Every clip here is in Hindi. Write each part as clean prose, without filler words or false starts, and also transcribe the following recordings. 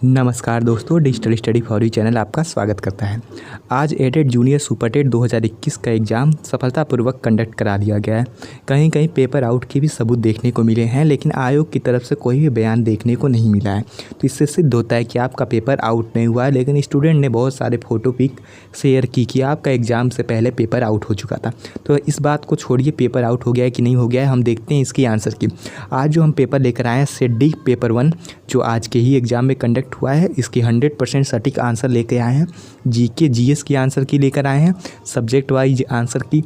नमस्कार दोस्तों, digital study for you channel आपका स्वागत करता है। आज एडेड जूनियर सुपर टेट 2021 का एग्ज़ाम सफलतापूर्वक कंडक्ट करा दिया गया है। कहीं कहीं पेपर आउट के भी सबूत देखने को मिले हैं, लेकिन आयोग की तरफ से कोई भी बयान देखने को नहीं मिला है। तो इससे सिद्ध होता है कि आपका पेपर आउट नहीं हुआ है, लेकिन स्टूडेंट ने बहुत सारे फ़ोटो पिक शेयर की कि आपका एग्ज़ाम से पहले पेपर आउट हो चुका था। तो इस बात को छोड़िए, पेपर आउट हो गया है कि नहीं हो गया है, हम देखते हैं इसकी आंसर की। आज जो हम पेपर लेकर आए हैं सेट डी पेपर 1, जो आज के ही एग्ज़ाम में कंडक्ट हुआ है, इसकी 100% सटीक आंसर लेके आए हैं। जीके जीएस की आंसर की लेकर आए हैं। सब्जेक्ट वाइज आंसर की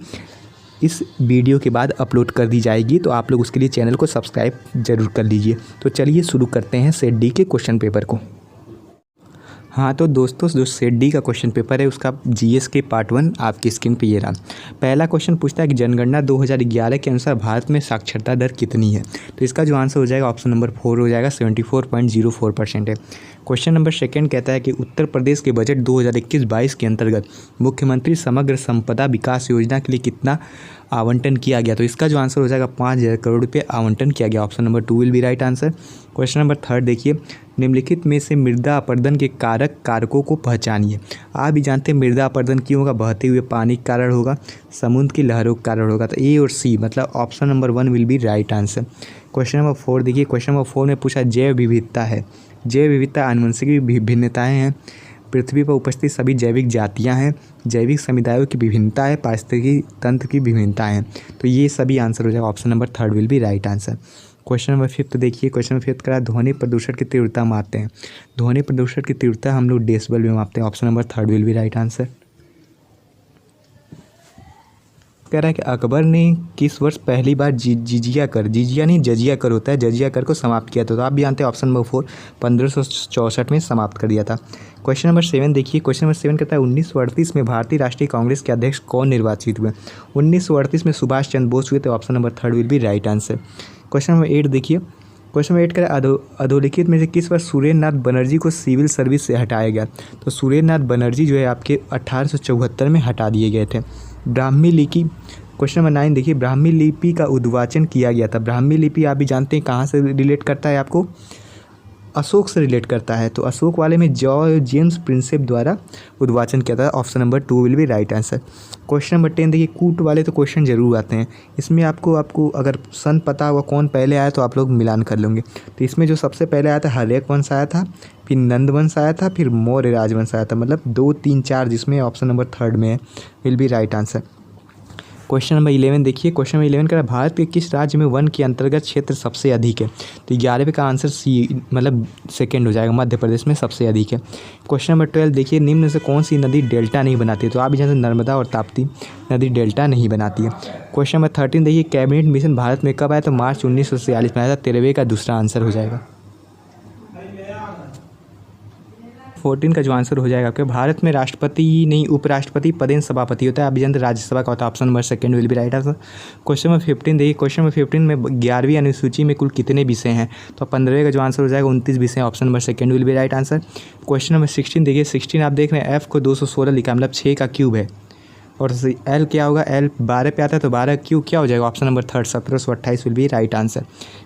इस वीडियो के बाद अपलोड कर दी जाएगी, तो आप लोग उसके लिए चैनल को सब्सक्राइब जरूर कर लीजिए। तो चलिए शुरू करते हैं सेट डी के क्वेश्चन पेपर को। हाँ तो दोस्तों, जो सेट डी का क्वेश्चन पेपर है उसका जीएस के पार्ट 1 आपकी स्क्रीन पे ये रहा। पहला क्वेश्चन पूछता है कि जनगणना 2011 के अनुसार भारत में साक्षरता दर कितनी है। तो इसका जो आंसर हो जाएगा ऑप्शन नंबर 4 हो जाएगा, 74.04% है। क्वेश्चन नंबर सेकंड कहता है कि उत्तर प्रदेश के बजट 2021-22 के अंतर्गत मुख्यमंत्री समग्र संपदा विकास योजना के लिए कितना आवंटन किया गया। तो इसका जो आंसर हो जाएगा 5,000 करोड़ रुपये आवंटन किया गया। Option number 2 will be right answer. Question number third देखिए, निम्नलिखित में से मृदा अपरदन के कारकों को पहचानिए। आप भी जानते हैं मृदा अपरदन क्यों होगा, बहते हुए पानी के कारण होगा, समुद्र की लहरों के कारण होगा। तो ए और सी मतलब option number 1 will be right answer. Question number 4 देखिए, क्वेश्चन नंबर 4 में पूछा जैव विविधता है। जैव विविधता आनुवंशिक भिन्नताएँ हैं, पृथ्वी पर उपस्थित सभी जैविक जातियां हैं, जैविक समुदायों की विभिन्नता है, पारिस्थितिकी तंत्र की विभिन्नता है। तो ये सभी आंसर हो जाएगा। Option number 3 will be right answer. Question number 5 देखिए, क्वेश्चन नंबर 5 करा ध्वनि प्रदूषण की तीव्रता मापते हैं। ध्वनि प्रदूषण की तीव्रता हम लोग डेसिबल में मापते हैं। Option number 3 will be right answer. कह रहा है कि अकबर ने किस वर्ष पहली बार जिजिया कर होता है, जजिया कर को समाप्त किया था। तो आप भी जानते हैं ऑप्शन नंबर 4 1564 में समाप्त कर दिया था। क्वेश्चन नंबर 7 देखिए, क्वेश्चन नंबर 7 कहता है 1938 में भारतीय राष्ट्रीय कांग्रेस के अध्यक्ष कौन निर्वाचित हुए। 1938 में सुभाष चंद्र बोस हुए। तो option number 3 will be right answer. Question number 8 देखिए, क्वेश्चन नंबर 8 का अधोलिखित में से किस वर्ष सुरेंद्र नाथ बनर्जी को सिविल सर्विस से हटाया गया। तो सुरेंद्र नाथ बनर्जी जो है आपके 1874 में हटा दिए गए थे। ब्राह्मी लिपि, क्वेश्चन नंबर 9 देखिए, ब्राह्मी लिपि का उद्वाचन किया गया था। ब्राह्मी लिपि आप भी जानते हैं कहाँ से रिलेट करता है, आपको अशोक से रिलेट करता है। तो अशोक वाले में जेम्स प्रिंसेप द्वारा उद्वाचन किया था। Option number 2 will be right answer. Question number 10 देखिए, कूट वाले तो क्वेश्चन जरूर आते हैं। इसमें आपको अगर सन पता हुआ कौन पहले आया तो आप लोग मिलान कर लेंगे। तो इसमें जो सबसे पहले आया था हर्यक वंश आया था, फिर नंद वंश आया था, फिर मौर्य राजवंश आया था। मतलब 2, 3, 4 जिसमें ऑप्शन नंबर 3 में है, will be right answer. Question number 11 देखिए, क्वेश्चन नंबर 11 का भारत के किस राज्य में वन के अंतर्गत क्षेत्र सबसे अधिक है। तो 11वें का आंसर सी मतलब सेकंड हो जाएगा, मध्य प्रदेश में सबसे अधिक है। क्वेश्चन नंबर 12 देखिए, निम्न से कौन सी नदी डेल्टा नहीं बनाती है। तो आप भी जानते हैं नर्मदा और ताप्ती नदी डेल्टा नहीं बनाती है। क्वेश्चन नंबर 13 देखिए, कैबिनेट मिशन भारत में कब आया। तो मार्च 1946 में आया था। 13वें का दूसरा आंसर हो जाएगा। 14 का जो आंसर हो जाएगा आपके, भारत में राष्ट्रपति नहीं उपराष्ट्रपति पदेन सभापति होता है। आप भी जानते हैं राज्यसभा का होता है। Option number 2 will be right answer. Question number 15 देखिए, क्वेश्चन नंबर 15 में 11वीं अनुसूची में कुल कितने विषय हैं। तो 15वें का जो आंसर हो जाएगा 29 विषय। Option number 2 will be right answer. Question number 16 देखिए, 16 आप देख रहे हैं एफ को 216 लिखा है, मतलब 6 का क्यूब है। और एल क्या होगा, एल 12 पे आता है, तो 12 क्यू क्या हो जाएगा। Option number 3 1728 will be right answer.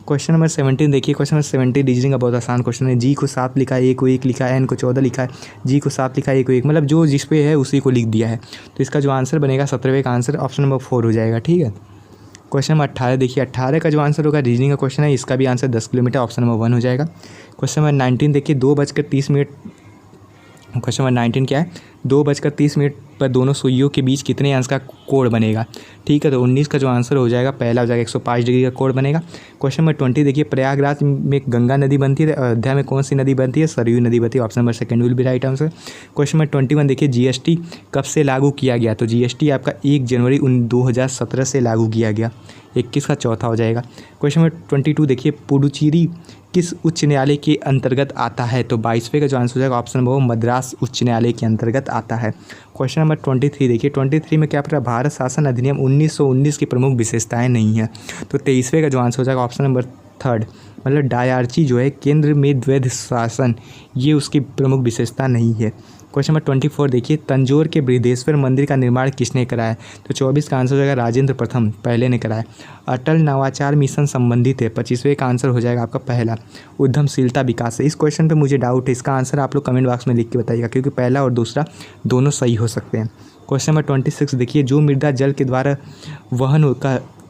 Question number 17 देखिए, क्वेश्चन नंबर 17 रीजनिंग का बहुत आसान क्वेश्चन है। जी को 7 लिखा है, ए को 1 लिखा है, एन को 14 लिखा है, जी को 7 लिखा है, ए को 1, मतलब जो जिस पे है उसी को लिख दिया है। तो इसका जो आंसर बनेगा 17वें का आंसर ऑप्शन नंबर 4 हो जाएगा। ठीक है। क्वेश्चन नंबर 18 देखिए, 18 का जो आंसर होगा रीजनिंग का क्वेश्चन है, इसका भी आंसर 10 किलोमीटर। ऑप्शन नंबर 1 हो जाएगा। क्वेश्चन नंबर 19 देखिए, 2:30 क्वेश्चन नंबर 19 क्या है, 2:30 पर दोनों सुइयों के बीच कितने अंश का कोण बनेगा। ठीक है। तो 19 का जो आंसर हो जाएगा पहला हो जाएगा 105 डिग्री का कोण बनेगा। क्वेश्चन नंबर 20 देखिए, प्रयागराज में गंगा नदी बनती है, अयोध्या में कौन सी नदी बनती है, सरयू नदी बनती है। Option number 2 will be right answer. Question number 21 देखिए, जीएसटी कब से लागू किया गया। तो जीएसटी आपका 1 जनवरी 2017 से लागू किया गया। 21 का चौथा हो जाएगा। क्वेश्चन नंबर 22 देखिए, पुडुचेरी किस उच्च न्यायालय के अंतर्गत आता है। तो 22वें का जो आंसर हो जाएगा ऑप्शन नंबर मद्रास उच्च न्यायालय के अंतर्गत आता है। क्वेश्चन नंबर 23 देखिए, 23 में क्या पड़ा, भारत शासन अधिनियम 1919 की प्रमुख विशेषताएं नहीं है। तो 23वें का जो आंसर हो जाएगा ऑप्शन नंबर 3 मतलब डायरची जो है केंद्र में द्वैध शासन, ये उसकी प्रमुख विशेषता नहीं है। क्वेश्चन नंबर 24 देखिए, तंजौर के बृहदेश्वर मंदिर का निर्माण किसने कराया? तो 24 का आंसर हो जाएगा राजेंद्र प्रथम पहले ने कराया। अटल नवाचार मिशन संबंधित है, 25वें का आंसर हो जाएगा आपका पहला। उद्यमशीलता विकास है। इस क्वेश्चन पे मुझे डाउट है, इसका आंसर आप लोग कमेंट बॉक्स में लिख के बताइएगा, क्योंकि पहला और दूसरा दोनों सही हो सकते हैं। क्वेश्चन नंबर 26 देखिए, जो मृदा जल के द्वारा वहन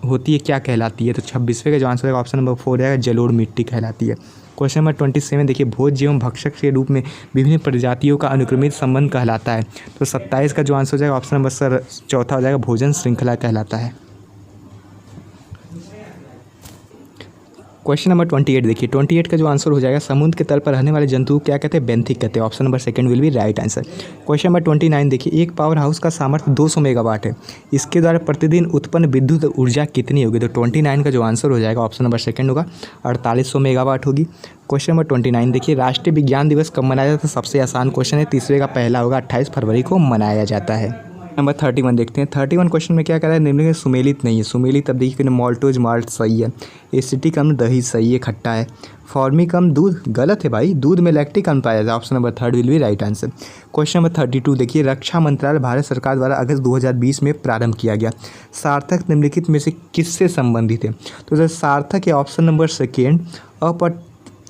होती है क्या कहलाती है? तो 26वें का जो आंसर होगा ऑप्शन नंबर 4 रहेगा, जलोढ़ मिट्टी कहलाती है। क्वेश्चन नंबर 27 देखिए, भोज्य एवं भक्षक के रूप में विभिन्न प्रजातियों का अनुक्रमित संबंध कहलाता है। तो 27 का जो आंसर हो जाएगा ऑप्शन नंबर चौथा हो जाएगा, भोजन श्रृंखला कहलाता है। क्वेश्चन नंबर 28 देखिए, 28 का जो आंसर हो जाएगा, समुद्र के तल पर रहने वाले जंतु क्या कहते हैं? बेंथिक कहते हैं। Option number second will be right answer. Question number 29 देखिए, एक पावर हाउस का सामर्थ्य 200 मेगावाट है, इसके द्वारा प्रतिदिन उत्पन्न विद्युत ऊर्जा कितनी होगी? तो 29 का जो आंसर हो जाएगा ऑप्शन नंबर सेकंड होगा, 4800 मेगावाट होगी। क्वेश्चन नंबर 29 देखिए, राष्ट्रीय विज्ञान दिवस कब मनाया जाता है? सबसे आसान क्वेश्चन है, तीसरे का पहला होगा, 28 फरवरी को मनाया जाता है। नंबर 31 देखते हैं। 31 क्वेश्चन में क्या कह रहा है? निम्नलिखित सुमेलित नहीं है। सुमेलित अब देखिए, मॉल्टोज माल्ट सही है, एसिटिक अम्ल दही सही है, खट्टा है, फॉर्मिक अम्ल दूध गलत है भाई, दूध में लैक्टिक अम्ल पाया जाता है। Option number 3 will be right answer. Question number 32 देखिए, रक्षा मंत्रालय भारत सरकार द्वारा अगस्त 2020 में प्रारंभ किया गया, सार्थक निम्नलिखित में से किससे संबंधित है? तो जो सार्थक है ऑप्शन नंबर सेकेंड,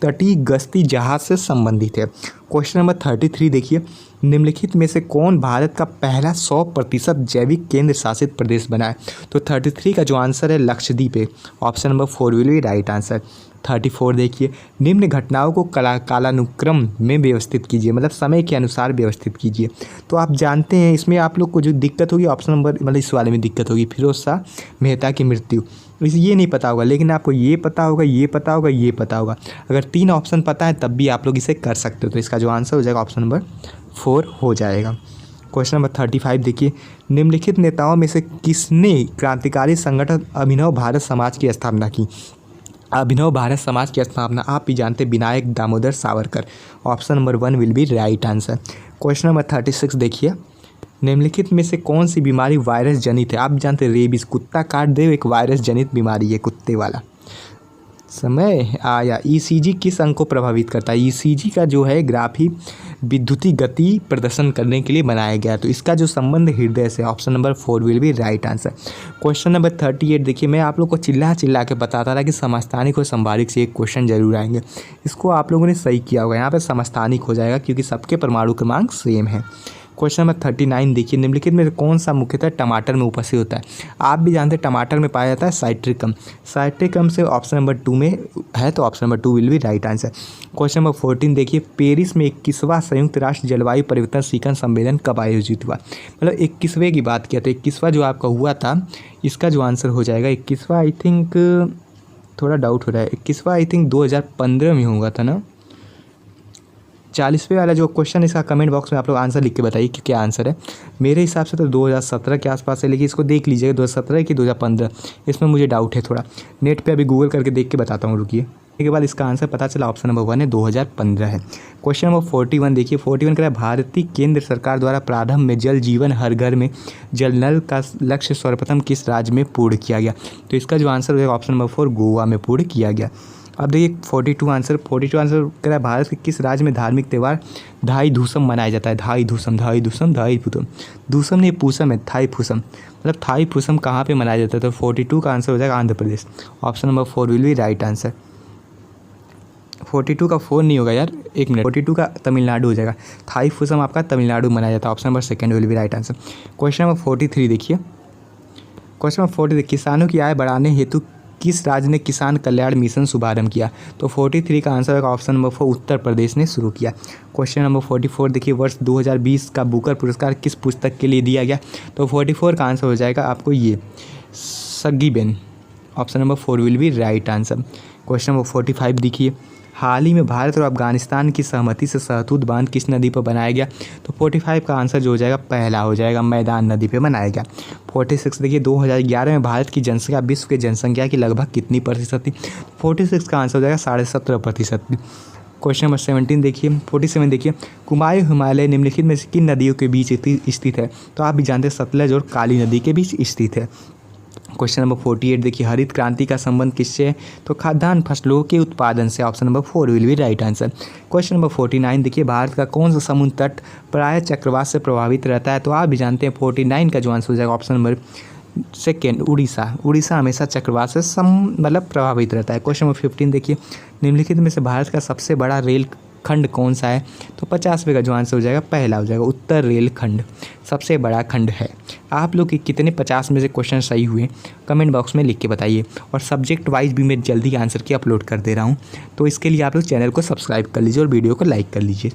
तटीय गश्ती जहाज से संबंधित है। क्वेश्चन नंबर 33 देखिए, निम्नलिखित में से कौन भारत का पहला 100% जैविक केंद्र शासित प्रदेश बना है? तो 33 का जो आंसर है लक्षद्वीप है। Option number 4 will be right answer. 34 देखिए, निम्न घटनाओं को कालानुक्रम में व्यवस्थित कीजिए, मतलब समय के अनुसार व्यवस्थित कीजिए। तो आप जानते हैं इसमें आप लोग को जो दिक्कत होगी ऑप्शन नंबर, मतलब इस वाले में दिक्कत होगी, फिरोज शाह मेहता की मृत्यु। ये नहीं पता होगा, लेकिन आपको ये पता होगा, ये पता होगा, ये पता होगा। अगर 3 ऑप्शन पता है तब भी आप लोग इसे कर सकते हो। तो इसका जो आंसर हो जाएगा ऑप्शन नंबर 4 हो जाएगा। क्वेश्चन नंबर 35 देखिए, निम्नलिखित नेताओं में से किसने क्रांतिकारी संगठन अभिनव भारत समाज की स्थापना की? अभिनव भारत समाज की स्थापना आप भी जानते हैं, Vinayak Damodar Savarkar. Option number 1 will be right answer. Question number 36 देखिए, निम्नलिखित में से कौन सी बीमारी वायरस जनित है? आप जानते हैं रेबीज, कुत्ता काट दे एक वायरस जनित बीमारी है, कुत्ते वाला। समय आया। ईसीजी किस अंग को प्रभावित करता है? ईसीजी का जो है ग्राफ ही विद्युतीय गति प्रदर्शन करने के लिए बनाया गया है, तो इसका जो संबंध हृदय से। Option number 4 will be right answer. Question number 38 देखिए, मैं आप लोग को चिल्ला के बताता था कि समस्थानिक और संभारिक से एक क्वेश्चन जरूर आएंगे, इसको आप लोगों ने सही किया होगा। यहाँ पर समस्थानिक हो जाएगा क्योंकि सबके परमाणु क्रमांक सेम है। क्वेश्चन नंबर 39 देखिए, निम्नलिखित में कौन सा मुख्यतः टमाटर में उपस्थित होता है? आप भी जानते हैं टमाटर में पाया जाता है साइट्रिक अम्ल। साइट्रिक अम्ल से ऑप्शन नंबर 2 में है, तो option number 2 will be right answer. Question number 14 देखिए, पेरिस में 21वां संयुक्त राष्ट्र जलवायु परिवर्तन शिखर सम्मेलन कब आयोजित हुआ? मतलब 21वें की बात किया, तो 21वां जो आपका हुआ था, इसका जो आंसर हो जाएगा 21वां, आई थिंक थोड़ा डाउट हो रहा है, 21वां आई थिंक 2015 में हुआ था ना। 40वें वाला जो क्वेश्चन, इसका कमेंट बॉक्स में आप लोग आंसर लिख के बताइए कि क्या आंसर है। मेरे हिसाब से तो 2017 के आसपास है, लेकिन इसको देख लीजिएगा 2017 कि 2015, इसमें मुझे डाउट है थोड़ा। नेट पे अभी गूगल करके देख के बताता हूँ, रुकिए। इसके बाद इसका आंसर पता चला, ऑप्शन नंबर 1 है, 2015 है। क्वेश्चन नंबर 41 देखिए, 41 कह रहा है, भारतीय केंद्र सरकार द्वारा प्रारंभ में जल जीवन हर घर में जल नल का लक्ष्य सर्वप्रथम किस राज्य में पूर्ण किया गया? तो इसका जो आंसर होगा ऑप्शन नंबर 4 गोवा में पूर्ण किया गया। अब देखिए 42 आंसर कह रहा है, भारत के किस राज्य में धार्मिक त्यौहार धाई धूसम मनाया जाता है? धाई धूसम धूसम नहीं, पूसम है, थाई फूसम, मतलब थाई फूसम कहाँ पे मनाया जाता है? तो 42 का आंसर हो जाएगा Andhra Pradesh. Option number 4 will be right answer. 42 का 4 नहीं होगा यार, एक मिनट, 42 का तमिलनाडु हो जाएगा। थाई फूसम आपका तमिलनाडु मनाया जाता है। Option number 2 will be right answer. Question number 43 देखिए, क्वेश्चन नंबर 40 किसानों की आय बढ़ाने हेतु किस राज्य ने किसान कल्याण मिशन शुभारंभ किया? तो 43 का आंसर होगा ऑप्शन नंबर 4 उत्तर प्रदेश ने शुरू किया। क्वेश्चन नंबर 44 देखिए, वर्ष 2020 का बुकर पुरस्कार किस पुस्तक के लिए दिया गया? तो 44 का आंसर हो जाएगा आपको ये Saggi Ben. Option number 4 will be right answer. Question number 45 देखिए, हाल ही में भारत और अफगानिस्तान की सहमति से सहतूत बांध किस नदी पर बनाया गया? तो 45 का आंसर जो हो जाएगा पहला हो जाएगा, मैदान नदी पे बनाया गया। 46 देखिए, 2011 में भारत की जनसंख्या विश्व की जनसंख्या की लगभग कितनी प्रतिशत थी? 46 का आंसर हो जाएगा 17.5%। क्वेश्चन नंबर 17 देखिए, 47 देखिए, कुमायूं हिमालय निम्नलिखित में से किन नदियों के बीच स्थित है? तो आप भी जानते हैं सतलज और काली नदी के बीच स्थित है। क्वेश्चन नंबर 48 देखिए, हरित क्रांति का संबंध किससे है? तो खाद्यान्न फसलों के उत्पादन से। Option number 4 will be right answer. Question number 49 देखिए, भारत का कौन सा समुद्र तट प्रायः चक्रवात से प्रभावित रहता है? तो आप भी जानते हैं 49 का जो आंसर हो जाएगा option number second Orissa. Orissa हमेशा चक्रवात से प्रभावित रहता है। क्वेश्चन नंबर 15 देखिए, निम्नलिखित में से भारत का सबसे बड़ा रेल खंड कौन सा है? तो 50वें का जो आंसर हो जाएगा पहला हो जाएगा, उत्तर रेल खंड सबसे बड़ा खंड है। आप लोग के कितने 50 में से क्वेश्चन सही हुए कमेंट बॉक्स में लिख के बताइए। और सब्जेक्ट वाइज भी मैं जल्दी आंसर की अपलोड कर दे रहा हूँ, तो इसके लिए आप लोग चैनल को सब्सक्राइब कर लीजिए और वीडियो को लाइक कर लीजिए।